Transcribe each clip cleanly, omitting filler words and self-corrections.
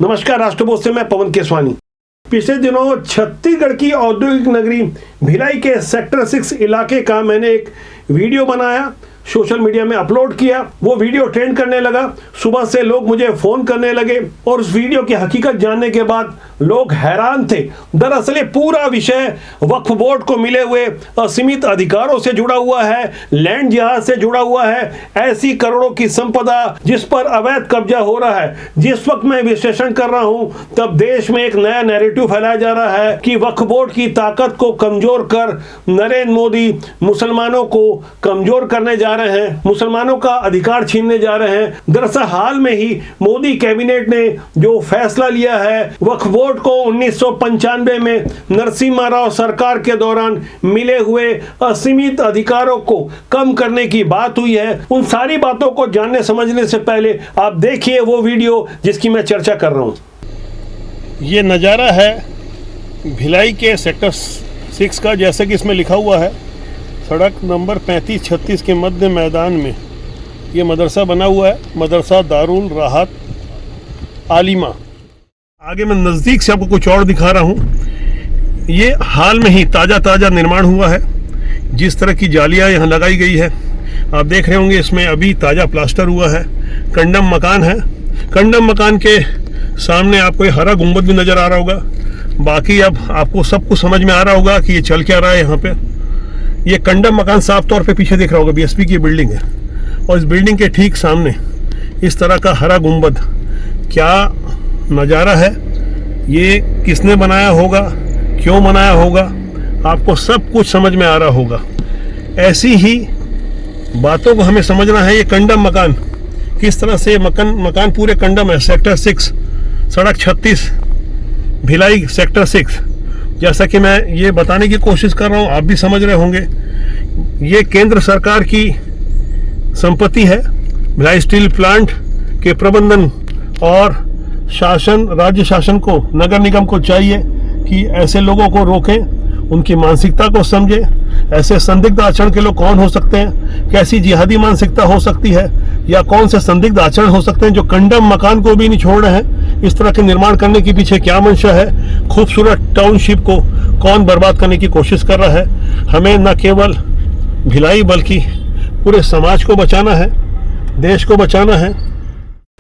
नमस्कार, राष्ट्रपोस्ट से मैं पवन केसवानी। पिछले दिनों छत्तीसगढ़ की औद्योगिक नगरी भिलाई के सेक्टर 6 इलाके का मैंने एक वीडियो बनाया, सोशल मीडिया में अपलोड किया। वो वीडियो ट्रेंड करने लगा। सुबह से लोग मुझे फोन करने लगे और उस वीडियो की हकीकत जानने के बाद लोग हैरान थे। दरअसल ये पूरा विषय वक्फ बोर्ड को मिले हुए असीमित अधिकारों से जुड़ा हुआ है, लैंड जिहाद से जुड़ा हुआ है, ऐसी करोड़ों की संपदा जिस पर अवैध कब्जा हो रहा है। जिस वक्त मैं विश्लेषण कर रहा हूं तब देश में एक नया नैरेटिव फैलाया जा रहा है कि वक्फ बोर्ड की ताकत को कमजोर कर नरेंद्र मोदी मुसलमानों को कमजोर करने जा रहे हैं, मुसलमानों का अधिकार छीनने जा रहे हैं। दरअसल हाल में ही मोदी कैबिनेट ने जो फैसला लिया है, वक्फ बोर्ड को 1995 में नरसिम्हा राव सरकार के दौरान मिले हुए असीमित अधिकारों को कम करने की बात हुई है। उन सारी बातों को जानने समझने से पहले आप देखिए वो वीडियो जिसकी मैं चर्चा कर रहा हूं। ये नज़ारा है भिलाई के सेक्टर 6 का, जैसे कि इसमें लिखा हुआ है सड़क नंबर 35-36 के मध्य मैदान में ये मदरसा बना हुआ है, मदरसा दारुल राहत आलिमा। आगे मैं नज़दीक से आपको कुछ और दिखा रहा हूँ। ये हाल में ही ताज़ा निर्माण हुआ है। जिस तरह की जालियाँ यहाँ लगाई गई है आप देख रहे होंगे, इसमें अभी ताज़ा प्लास्टर हुआ है। कंडम मकान है। कंडम मकान के सामने आपको ये हरा गुंबद भी नज़र आ रहा होगा। बाकी अब आपको सब कुछ समझ में आ रहा होगा कि ये चल क्या रहा है यहाँ पे। ये कंडम मकान साफ तौर पे पीछे दिख रहा होगा, बीएसपी की बिल्डिंग है और इस बिल्डिंग के ठीक सामने इस तरह का हरा गुंबद। क्या नज़ारा है, ये किसने बनाया होगा, क्यों बनाया होगा, आपको सब कुछ समझ में आ रहा होगा। ऐसी ही बातों को हमें समझना है। ये कंडम मकान किस तरह से मकान पूरे कंडम है। सेक्टर 6 सड़क 36 भिलाई सेक्टर 6। जैसा कि मैं ये बताने की कोशिश कर रहा हूँ, आप भी समझ रहे होंगे, ये केंद्र सरकार की संपत्ति है। भिलाई स्टील प्लांट के प्रबंधन और शासन, राज्य शासन को, नगर निगम को चाहिए कि ऐसे लोगों को रोकें, उनकी मानसिकता को समझें। ऐसे संदिग्ध आचरण के लोग कौन हो सकते हैं, कैसी जिहादी मानसिकता हो सकती है, या कौन से संदिग्ध आचरण हो सकते हैं जो कंडम मकान को भी नहीं छोड़ रहे हैं। इस तरह के निर्माण करने के पीछे क्या मंशा है, खूबसूरत टाउनशिप को कौन बर्बाद करने की कोशिश कर रहा है। हमें न केवल भिलाई बल्कि पूरे समाज को बचाना है, देश को बचाना है।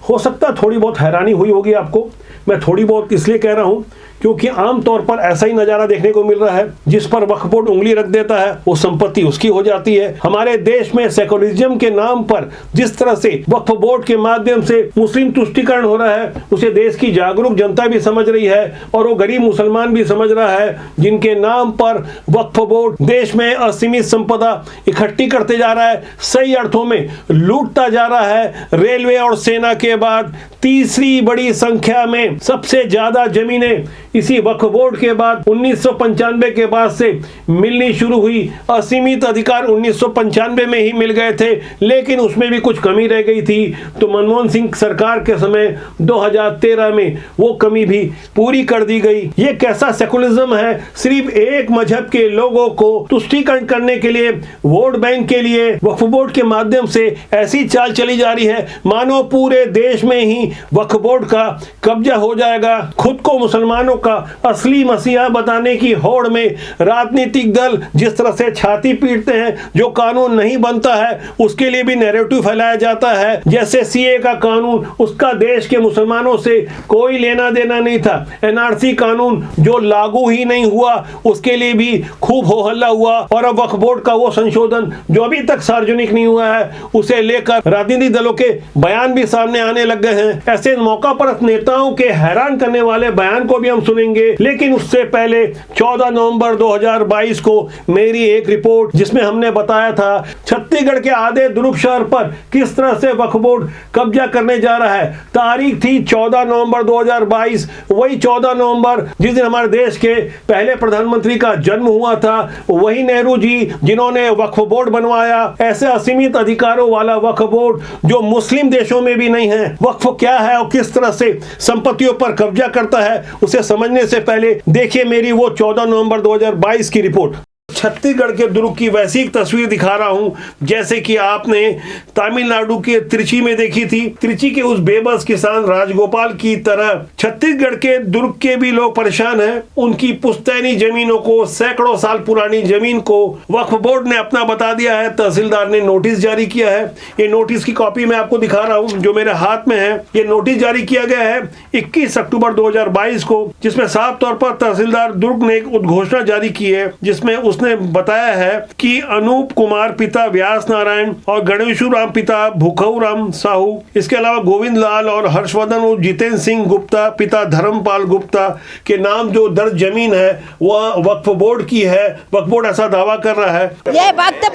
हो सकता है थोड़ी बहुत हैरानी हुई होगी आपको। मैं थोड़ी बहुत इसलिए कह रहा हूं क्योंकि आमतौर पर ऐसा ही नज़ारा देखने को मिल रहा है। जिस पर वक्फ बोर्ड उंगली रख देता है वो संपत्ति उसकी हो जाती है। हमारे देश में सेकुलरिज्म के नाम पर जिस तरह से वक्फ बोर्ड के माध्यम से मुस्लिम तुष्टीकरण हो रहा है, उसे देश की जागरूक जनता भी समझ रही है और वो गरीब मुसलमान भी समझ रहा है, जिनके नाम पर वक्फ बोर्ड देश में असीमित संपदा इकट्ठी करते जा रहा है, सही अर्थों में लूटता जा रहा है। रेलवे और सेना के बाद तीसरी बड़ी संख्या में सबसे ज्यादा जमीनें इसी वक्फ बोर्ड के बाद 1995 के बाद से मिलनी शुरू हुई। असीमित अधिकार 1995 में ही मिल गए थे, लेकिन उसमें भी कुछ कमी रह गई थी। तो मनमोहन सिंह सरकार के समय 2013 में वो कमी भी पूरी कर दी गई। ये कैसा सेकुलरिज्म है, सिर्फ एक मजहब के लोगों को तुष्टीकरण करने के लिए, वोट बैंक के लिए वक्फ बोर्ड के माध्यम से ऐसी चाल चली जा रही है मानो पूरे देश में ही वक्फ बोर्ड का कब्जा हो जाएगा। खुद को मुसलमानों का असली मसीहा बताने की होड़ में राजनीतिक दल जिस तरह से छाती पीटते हैं, जो कानून नहीं बनता है उसके लिए भी नैरेटिव फैलाया जाता है। जैसे सीए का कानून, उसका देश के मुसलमानों से कोई लेना देना नहीं था। एनआरसी कानून जो लागू ही नहीं हुआ, उसके लिए भी खूब हो हल्ला हुआ। और अब वक्फ बोर्ड का वो संशोधन जो अभी तक सार्वजनिक नहीं हुआ है, उसे लेकर राजनीतिक दलों के बयान भी सामने आने लग गए हैं। ऐसे मौका पर नेताओं के हैरान करने वाले बयान को भी हम सुनेंगे। लेकिन उससे पहले 14 नवंबर 2022 को मेरी एक रिपोर्ट, जिसमें हमने बताया था छत्तीसगढ़ के आधे दुर्ग शहर पर किस तरह से वक्फ बोर्ड कब्जा करने जा रहा है। तारीख थी 14 नवंबर 2022, वही 14 नवंबर जिस दिन हमारे देश के पहले प्रधानमंत्री का जन्म हुआ था। वही नेहरू जी जिन्होंने वक्फ बोर्ड बनवाया, ऐसे असीमित अधिकारों वाला वक्फ बोर्ड जो मुस्लिम देशों में भी नहीं है। वक्फ क्या है और किस तरह से संपत्तियों पर कब्जा करता है, उसे समझने से पहले देखिए मेरी वो 14 नवंबर 2022 की रिपोर्ट। छत्तीसगढ़ के दुर्ग की वैसी एक तस्वीर दिखा रहा हूं जैसे कि आपने तमिलनाडु के त्रिची में देखी थी। त्रिची के उस बेबस किसान राजगोपाल की तरह छत्तीसगढ़ के दुर्ग के भी लोग परेशान हैं। उनकी पुश्तैनी जमीनों को, सैकड़ों साल पुरानी जमीन को वक्फ बोर्ड ने अपना बता दिया है। तहसीलदार ने नोटिस जारी किया है। ये नोटिस की कॉपी मैं आपको दिखा रहा हूं जो मेरे हाथ में है। ये नोटिस जारी किया गया है 21 अक्टूबर 2022 को, जिसमें साफ तौर पर तहसीलदार दुर्ग ने एक उद्घोषणा जारी की है जिसमें उसने बताया है कि अनूप कुमार पिता व्यास नारायण और गणेशु राम पिता भूखऊ राम साहू, इसके अलावा गोविंद लाल और हर्षवर्धन और जितेंद्र सिंह गुप्ता पिता धर्मपाल गुप्ता के नाम जो दर्ज जमीन है वह वक्फ बोर्ड की है। वक्फ बोर्ड ऐसा दावा कर रहा है। ये वक्फ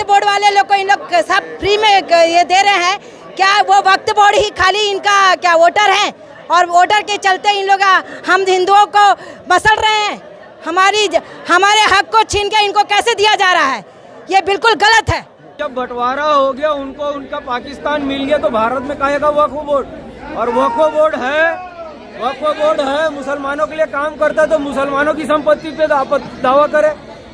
बोर्ड वाले लोग को इन लोग सब फ्री में ये दे रहे हैं क्या? वो वक्फ बोर्ड ही खाली इनका क्या वोटर है और वोटर के चलते इन लोग हम हिंदुओं को मसल रहे हैं। हमारे हक को छीन के इनको कैसे दिया जा रहा है? ये बिल्कुल गलत है। जब बंटवारा हो गया, उनको उनका पाकिस्तान मिल गया तो भारत में काहेगा वक्फ बोर्ड? और वक्फ बोर्ड है मुसलमानों के लिए काम करता है तो मुसलमानों की संपत्ति पे दावा करे,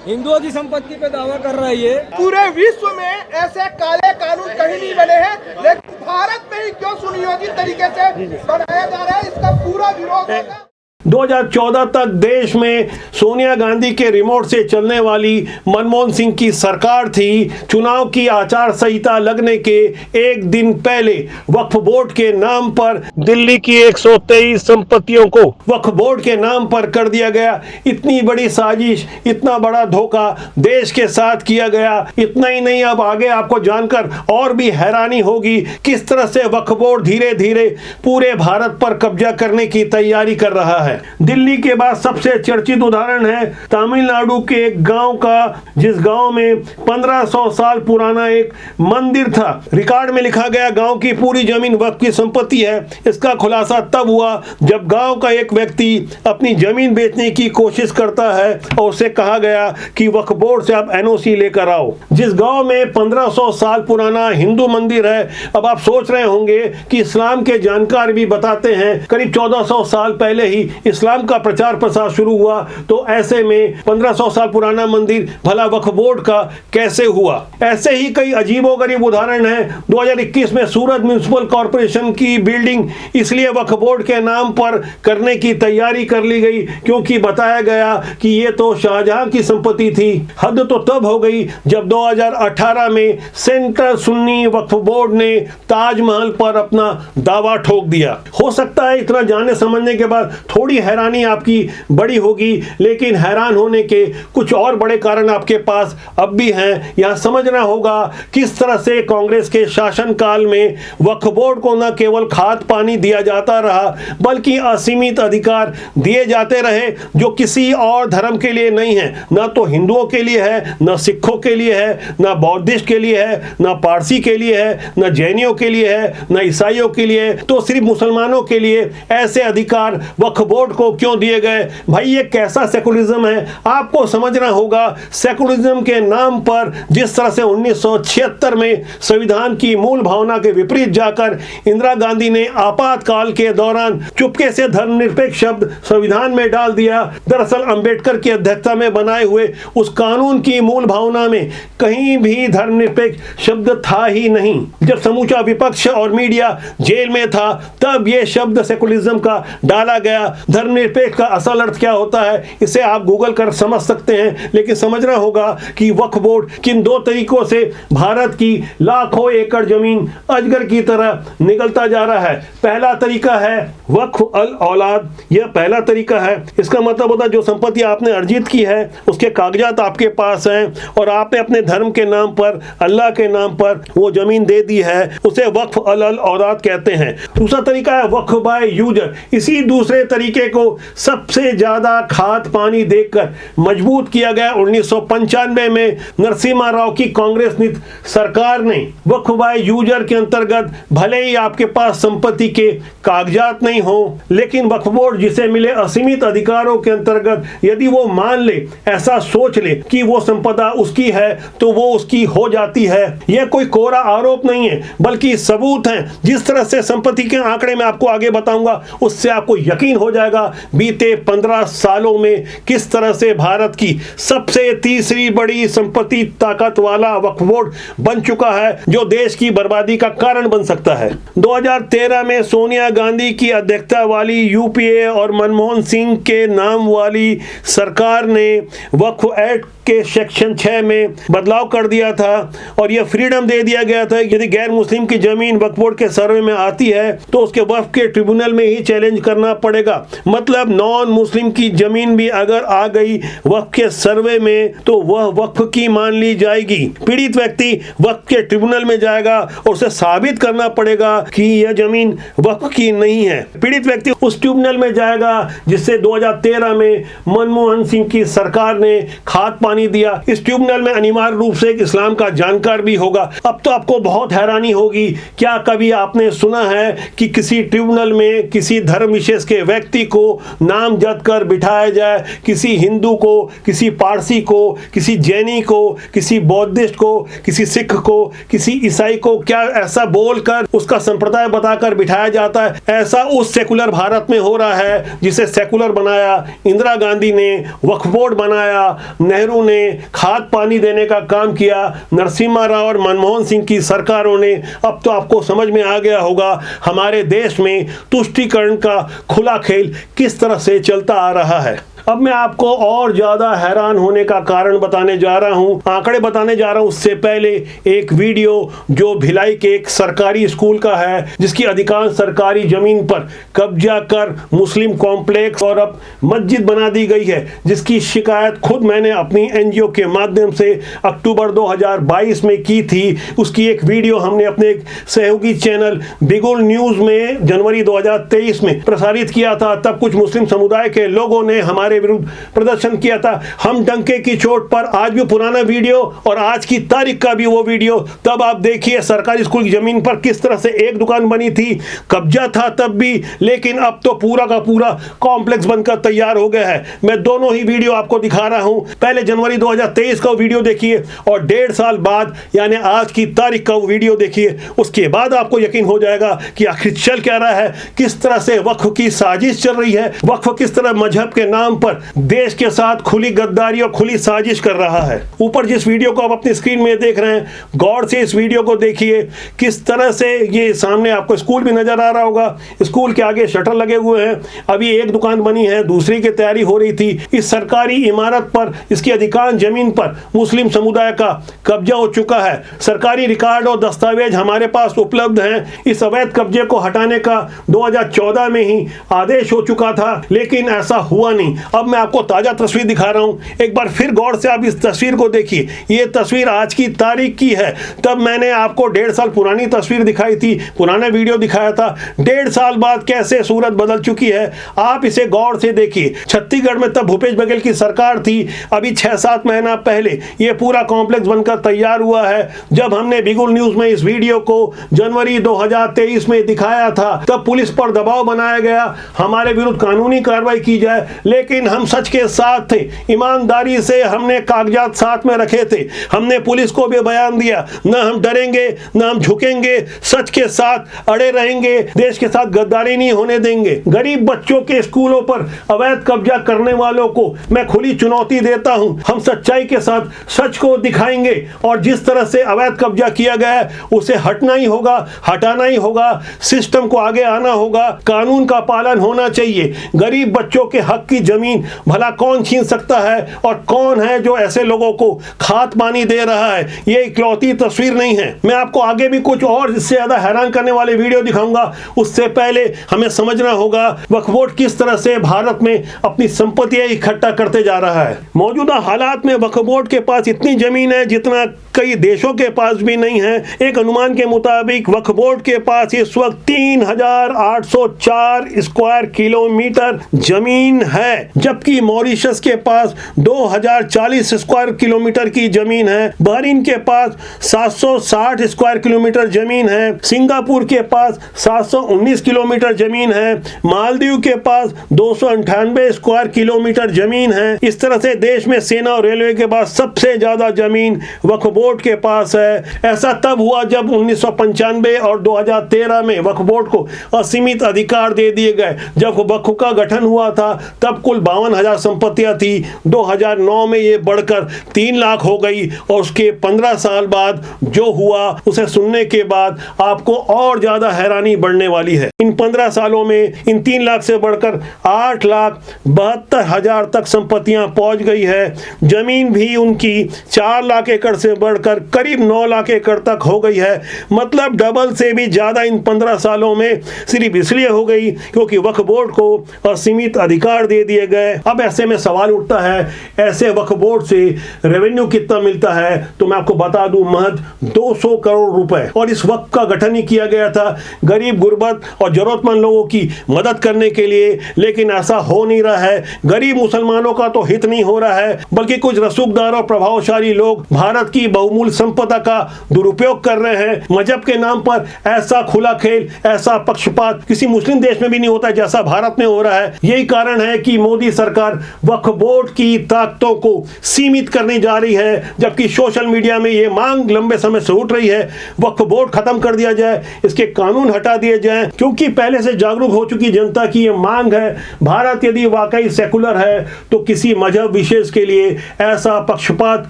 हिंदुओं की संपत्ति पे दावा कर रहा है। ये पूरे विश्व में ऐसे काले कानून कहीं नहीं बने हैं, लेकिन भारत में ही क्यों सुनियोजित तरीके से बनाया जा रहा है, इसका पूरा विरोध होगा। 2014 तक देश में सोनिया गांधी के रिमोट से चलने वाली मनमोहन सिंह की सरकार थी। चुनाव की आचार संहिता लगने के एक दिन पहले वक्फ बोर्ड के नाम पर दिल्ली की 123 संपत्तियों को वक्फ बोर्ड के नाम पर कर दिया गया। इतनी बड़ी साजिश, इतना बड़ा धोखा देश के साथ किया गया। इतना ही नहीं, अब आगे आपको जानकर और भी हैरानी होगी किस तरह से वक्फ बोर्ड धीरे धीरे पूरे भारत पर कब्जा करने की तैयारी कर रहा है। दिल्ली के बाद सबसे चर्चित उदाहरण है तमिलनाडु के एक गांव का, जिस गांव में 1500 साल पुराना एक मंदिर था। रिकॉर्ड में लिखा गया गांव की पूरी जमीन वक्फ की संपत्ति है। इसका खुलासा तब हुआ जब गांव का एक व्यक्ति अपनी जमीन बेचने की कोशिश करता है और उसे कहा गया कि वक्फ बोर्ड से आप एनओसी लेकर आओ। जिस गांव में 1500 साल पुराना हिंदू मंदिर है, अब आप सोच रहे होंगे कि इस्लाम के जानकार भी बताते हैं करीब 1400 साल पहले ही इस्लाम का प्रचार प्रसार शुरू हुआ, तो ऐसे में 1500 साल पुराना मंदिर भला वक्फ बोर्ड का कैसे हुआ? ऐसे ही कई अजीबोगरीब उदाहरण हैं। 2021 में सूरत म्युनिसिपल कॉर्पोरेशन की बिल्डिंग इसलिए वक्फ बोर्ड के नाम पर करने की तैयारी कर ली गई क्योंकि बताया गया कि ये तो शाहजहां की संपत्ति थी। हद तो तब हो गई जब 2018 में सेंट्रल सुन्नी वक्फ बोर्ड ने ताजमहल पर अपना दावा ठोक दिया। हो सकता है इतना जानने समझने के बाद थोड़ी हैरानी आपकी बड़ी होगी, लेकिन हैरान होने के कुछ और बड़े कारण आपके पास अब भी हैं। यहां समझना होगा किस तरह से कांग्रेस के शासनकाल में वक्फ बोर्ड को न केवल खाद पानी दिया जाता रहा बल्कि असीमित अधिकार दिए जाते रहे जो किसी और धर्म के लिए नहीं है। न तो हिंदुओं के लिए है, न सिखों के लिए है, न बौद्धिस्ट के लिए है, न पारसी के लिए है, न जैनियों के लिए है, न ईसाइयों के लिए, तो सिर्फ मुसलमानों के लिए ऐसे अधिकार वक्फ बोर्ड को क्यों दिए गए? भाई ये कैसा सेकुलरिज्म है? आपको समझना होगा सेकुलरिज्म के नाम पर जिस तरह से 1976 में संविधान की मूल भावना के विपरीत जाकर इंदिरा गांधी ने आपातकाल के दौरान चुपके से धर्मनिरपेक्ष शब्द संविधान में डाल दिया। दरअसल अंबेडकर की अध्यक्षता में बनाए हुए उस कानून की मूल भावना में कहीं भी धर्मनिरपेक्ष शब्द था ही नहीं। जब समूचा विपक्ष और मीडिया जेल में था तब यह शब्द सेकुलरिज्म का डाला गया। धर्मनिरपेक्ष का असल अर्थ क्या होता है इसे आप गूगल कर समझ सकते हैं, लेकिन समझना होगा कि वक्फ बोर्ड किन दो तरीकों से भारत की लाखों एकड़ जमीन अजगर की तरह निकलता जा रहा है। पहला तरीका है वक्फ अल औलाद। यह पहला तरीका है। इसका मतलब होता है जो संपत्ति आपने अर्जित की है उसके कागजात आपके पास हैं और आपने अपने धर्म के नाम पर, अल्लाह के नाम पर वो जमीन दे दी है, उसे वक्फ अल औलाद कहते हैं। दूसरा तरीका है वक्फ बाय यूजर। इसी दूसरे तरीके को सबसे ज्यादा खाद पानी देकर मजबूत किया गया 1995 में नरसिम्हा राव की कांग्रेस नीति सरकार ने। वक्फ बाय यूजर के अंतर्गत भले ही आपके पास संपत्ति के कागजात नहीं हो, लेकिन वक्फ बोर्ड जिसे मिले असीमित अधिकारों के अंतर्गत यदि वो मान ले, ऐसा सोच ले कि वो संपदा उसकी है तो वो उसकी हो जाती है। यह कोई कोरा आरोप नहीं है बल्कि सबूत है। जिस तरह से संपत्ति के आंकड़े में आपको आगे बताऊंगा उससे आपको यकीन हो जाएगा जाएगा बीते 15 सालों में किस तरह से भारत की सबसे तीसरी बड़ी संपत्ति ताकत वाला वक्फ बोर्ड बन चुका है, जो देश की बर्बादी का कारण बन सकता है। 2013 में सोनिया गांधी की अध्यक्षता वाली यूपीए और मनमोहन सिंह के नाम वाली सरकार ने वक्फ एक्ट के सेक्शन 6 में बदलाव कर दिया था और यह फ्रीडम दे दिया गया था यदि गैर मुस्लिम की जमीन वक्फ बोर्ड के सर्वे में आती है तो उसके वक्फ के ट्रिब्यूनल में ही चैलेंज करना पड़ेगा। मतलब नॉन मुस्लिम की जमीन भी अगर आ गई वक्फ के सर्वे में तो वह वक्फ की मान ली जाएगी। पीड़ित व्यक्ति वक्फ के ट्रिब्यूनल में जाएगा और उसे साबित करना पड़ेगा कि यह जमीन वक्फ की नहीं है। पीड़ित व्यक्ति उस ट्रिब्यूनल में जाएगा जिससे 2013 में मनमोहन सिंह की सरकार ने खाद पानी दिया। इस ट्रिब्यूनल में अनिवार्य रूप से एक इस्लाम का जानकार भी होगा। अब तो आपको बहुत हैरानी होगी, क्या कभी आपने सुना है कि किसी ट्रिब्यूनल में किसी धर्म विशेष के व्यक्ति को नामजद कर बिठाया जाए, किसी हिंदू को, किसी पारसी को, किसी जैनी को, किसी बौद्धिस्ट को, किसी सिख को, किसी ईसाई को, क्या ऐसा बोलकर उसका संप्रदाय बताकर बिठाया जाता है? ऐसा उस सेकुलर भारत में हो रहा है जिसे सेकुलर बनाया इंदिरा गांधी ने, वक्फ बोर्ड बनाया, नेहरू ने खाद पानी देने का काम किया, नरसिम्हा राव और मनमोहन सिंह की सरकारों ने। अब तो आपको समझ में आ गया होगा हमारे देश में तुष्टीकरण का खुला खेल किस तरह से चलता आ रहा है। अब मैं आपको और ज्यादा हैरान होने का कारण बताने जा रहा हूं, आंकड़े बताने जा रहा हूं। उससे पहले एक वीडियो जो भिलाई के एक सरकारी स्कूल का है जिसकी अधिकांश सरकारी जमीन पर कब्जा कर मुस्लिम कॉम्प्लेक्स और अब मस्जिद बना दी गई है, जिसकी शिकायत खुद मैंने अपनी एनजीओ के माध्यम से अक्टूबर 2022 में की थी। उसकी एक वीडियो हमने अपने एक सहयोगी चैनल बिगुल न्यूज में जनवरी 2023 में प्रसारित किया था। तब कुछ मुस्लिम समुदाय के लोगों ने हमारे विरुद्ध प्रदर्शन किया था। हम डंके की चोट पर आज भी पुराना वीडियो और आज की तारीख का भी वो वीडियो, तब आप देखिए सरकारी स्कूल की जमीन पर किस तरह से एक दुकान बनी थी, कब्जा था तब भी, लेकिन अब तो पूरा का पूरा कॉम्प्लेक्स बनकर तैयार हो गया है। मैं दोनों ही वीडियो आपको दिखा रहा हूं। पहले जनवरी 2023 का वीडियो देखिए और 1.5 साल बाद यानी आज की तारीख का वीडियो देखिए। उसके बाद आपको यकीन हो जाएगा कि आखिर चल क्या रहा है, किस तरह से वक्फ की साजिश चल रही है, वक्फ किस तरह मजहब के नाम पर देश के साथ खुली गद्दारी और खुली साजिश कर रहा है। ऊपर जिस वीडियो को आप अपनी स्क्रीन में देख रहे हैं, गौर से इस वीडियो को देखिए किस तरह से ये सामने आपको स्कूल भी नजर आ रहा होगा। स्कूल के आगे शटर लगे हुए हैं, अभी एक दुकान बनी है, दूसरी की तैयारी हो रही थी। इस सरकारी इमारत पर, इसकी अधिकांश जमीन पर मुस्लिम समुदाय का कब्जा हो चुका है। सरकारी रिकॉर्ड और दस्तावेज हमारे पास उपलब्ध हैं। इस अवैध कब्जे को हटाने का 2014 में ही आदेश हो चुका था, लेकिन ऐसा हुआ नहीं। अब मैं आपको ताजा तस्वीर दिखा रहा हूं, एक बार फिर गौर से आप इस तस्वीर को देखिए। ये तस्वीर आज की तारीख की है। तब मैंने आपको 1.5 साल पुरानी तस्वीर दिखाई थी, पुराना वीडियो दिखाया था। 1.5 साल बाद कैसे सूरत बदल चुकी है आप इसे गौर से देखिए। छत्तीसगढ़ में तब भूपेश बघेल की सरकार थी। अभी 6-7 महीना पहले ये पूरा कॉम्प्लेक्स बनकर तैयार हुआ है। जब हमने बिगुल न्यूज में इस वीडियो को जनवरी 2023 में दिखाया था तब पुलिस पर दबाव बनाया गया हमारे विरुद्ध कानूनी कार्रवाई की जाए, लेकिन हम सच के साथ थे। ईमानदारी से हमने कागजात साथ में रखे थे। हमने पुलिस को भी बयान दिया, न हम डरेंगे न हम झुकेंगे, सच के साथ अड़े रहेंगे, देश के साथ गद्दारी नहीं होने देंगे। गरीब बच्चों के स्कूलों पर अवैध कब्जा करने वालों को मैं खुली चुनौती देता हूं। हम सच्चाई के साथ सच को दिखाएंगे और जिस तरह से अवैध कब्जा किया गया है उसे हटना ही होगा, हटाना ही होगा। सिस्टम को आगे आना होगा, कानून का पालन होना चाहिए। गरीब बच्चों के हक की जमीन भला कौन छीन सकता है और कौन है जो ऐसे लोगों को खाद पानी दे रहा है? ये इकलौती तस्वीर नहीं है। मैं आपको आगे भी कुछ और इससे ज्यादा हैरान करने वाले वीडियो दिखाऊंगा। उससे पहले हमें समझना होगा वक्फ बोर्ड किस तरह से भारत में अपनी संपत्तियां इकट्ठा करते जा रहा है। मौजूदा हालात में वक्फ बोर्ड के पास इतनी जमीन है जितना कई देशों के पास भी नहीं है। एक अनुमान के मुताबिक वक्फ बोर्ड के पास इस वक्त 3804 स्क्वायर किलोमीटर जमीन है, जबकि मॉरिशस के पास 2040 स्क्वायर किलोमीटर की जमीन है, बहरीन के पास 760 स्क्वायर किलोमीटर जमीन है, सिंगापुर के पास 719 किलोमीटर जमीन है, मालदीव के पास 298 स्क्वायर किलोमीटर जमीन है। इस तरह से देश में सेना और रेलवे के पास सबसे ज्यादा जमीन वक्फ बोर्ड के पास है। ऐसा तब हुआ जब 1995 और 2013 में वक्फ बोर्ड को असीमित अधिकार दे दिए गए। जब वक्फ का गठन हुआ था तब कुल 52,000 संपत्तियां थी। 2009 में ये बढ़कर 3 लाख हो गई और उसके 15 साल बाद जो हुआ उसे सुनने के बाद आपको और ज्यादा हैरानी बढ़ने वाली है। इन 15 सालों में इन 3 लाख से बढ़कर 8,72,000 तक संपत्तियां पहुंच गई है। जमीन भी उनकी 4 लाख एकड़ से बढ़कर करीब 9 लाख एकड़ तक हो गई है। मतलब डबल से भी ज्यादा इन 15 सालों में सिर्फ इसलिए हो गई क्योंकि वक्फ बोर्ड को असीमित अधिकार दे दिए गए। अब ऐसे में सवाल उठता है, ऐसे वक्फ बोर्ड से रेवेन्यू कितना मिलता है? तो मैं आपको बता दूं, महज 200 करोड़ रुपए। और इस वक्फ का गठन ही किया गया था गरीब, गुर्बत और जरूरतमंद लोगों की मदद करने के लिए। लेकिन ऐसा हो नहीं रहा है। गरीब मुसलमानों का तो हित नहीं हो रहा है, बल्कि कुछ रसूखदार और प्रभावशाली लोग भारत की बहुमूल्य संपदा का दुरुपयोग कर रहे हैं। मजहब के नाम पर ऐसा खुला खेल, ऐसा पक्षपात किसी मुस्लिम देश में भी नहीं होता जैसा भारत में हो रहा है। यही कारण है कि मोदी सरकार वक्फ बोर्ड की ताकतों को सीमित करने जा रही है, जबकि सोशल मीडिया में यह मांग लंबे समय से उठ रही है वक्फ बोर्ड खत्म कर दिया जाए, इसके कानून हटा दिए जाए, क्योंकि पहले से जागरूक हो चुकी जनता की यह मांग है। भारत यदि वाकई सेकुलर है तो किसी मजहब विशेष के लिए ऐसा पक्षपात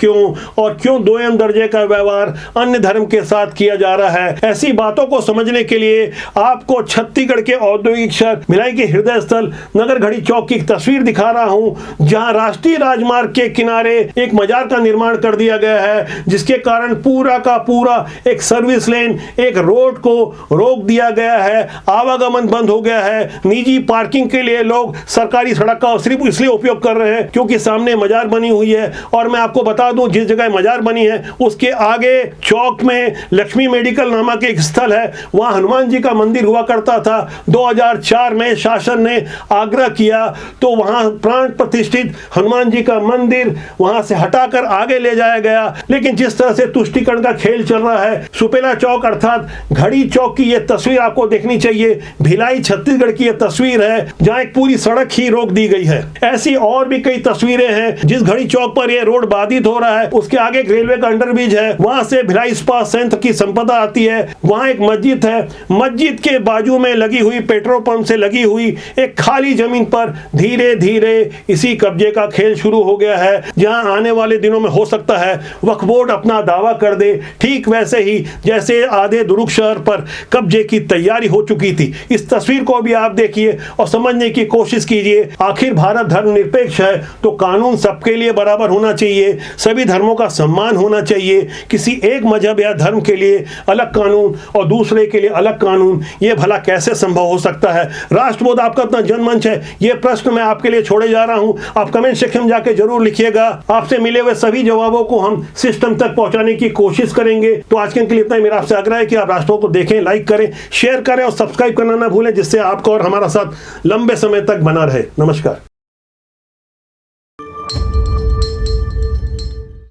क्यों और क्यों दोयम दर्जे का व्यवहार अन्य धर्म के साथ किया जा रहा है? ऐसी बातों को समझने के लिए आपको छत्तीसगढ़ के औद्योगिक शहर भिलाई के हृदय स्थल नगर घड़ी चौक की तस्वीर दिखा रहा हूं, जहां राष्ट्रीय राजमार्ग के किनारे एक मजार का निर्माण कर दिया गया है, जिसके कारण पूरा का पूरा एक सर्विस लेन, एक रोड को रोक दिया गया है। आवागमन बंद हो गया है। निजी पार्किंग के लिए लोग सरकारी सड़क का सिर्फ इसलिए उपयोग कर रहे हैं क्योंकि सामने मजार बनी हुई है। और मैं आपको बता दूं, जिस जगह मजार बनी है उसके आगे चौक में लक्ष्मी मेडिकल नामक एक स्थल है, वहां हनुमान जी का मंदिर हुआ करता था। 2004 में शासन ने आग्रह किया तो वहां प्राण प्रतिष्ठित हनुमान जी का मंदिर वहां से हटाकर आगे ले जाया गया। लेकिन जिस तरह से तुष्टीकरण का खेल चल रहा है, सुपेला चौक अर्थात घड़ी चौक की यह तस्वीर आपको देखनी चाहिए। भिलाई छत्तीसगढ़ की यह तस्वीर है जहां एक पूरी सड़क ही रोक दी गई है। ऐसी और भी कई तस्वीरें हैं। जिस घड़ी चौक पर यह रोड बाधित हो रहा है उसके आगे एक रेलवे का अंडरब्रिज है, वहां से भिलाई इस्पात संयंत्र की संपदा आती है। वहां एक मस्जिद है, मस्जिद के बाजू में लगी हुई पेट्रोल पंप से लगी हुई एक खाली जमीन पर धीरे धीरे इसी कब्जे का खेल शुरू हो गया है, जहां आने वाले दिनों में हो सकता है वक्फ बोर्ड अपना दावा कर दे, ठीक वैसे ही जैसे आधे दुरुक शहर पर कब्जे की तैयारी हो चुकी थी। इस तस्वीर को भी आप देखिए और समझने की कोशिश कीजिए। आखिर भारत धर्मनिरपेक्ष है तो कानून सबके लिए बराबर होना चाहिए, सभी धर्मों का सम्मान होना चाहिए। किसी एक मजहब या धर्म के लिए अलग कानून और दूसरे के लिए अलग कानून, यह भला कैसे संभव हो सकता है? राष्ट्रबोध आपका अपना जनमंच है, यह प्रश्न मैं आपके लिए छोड़े जा रहा हूं। आप कमेंट सेक्शन में जाके जरूर लिखिएगा। आपसे मिले हुए सभी जवाबों को हम सिस्टम तक पहुंचाने की कोशिश करेंगे। तो आज के लिए इतना ही। मेरा आपसे आग्रह है कि आप राष्ट्रबोध को देखें, लाइक करें, शेयर करें और सब्सक्राइब करना ना भूलें, जिससे आपको और हमारा साथ लंबे समय तक बना रहे। नमस्कार।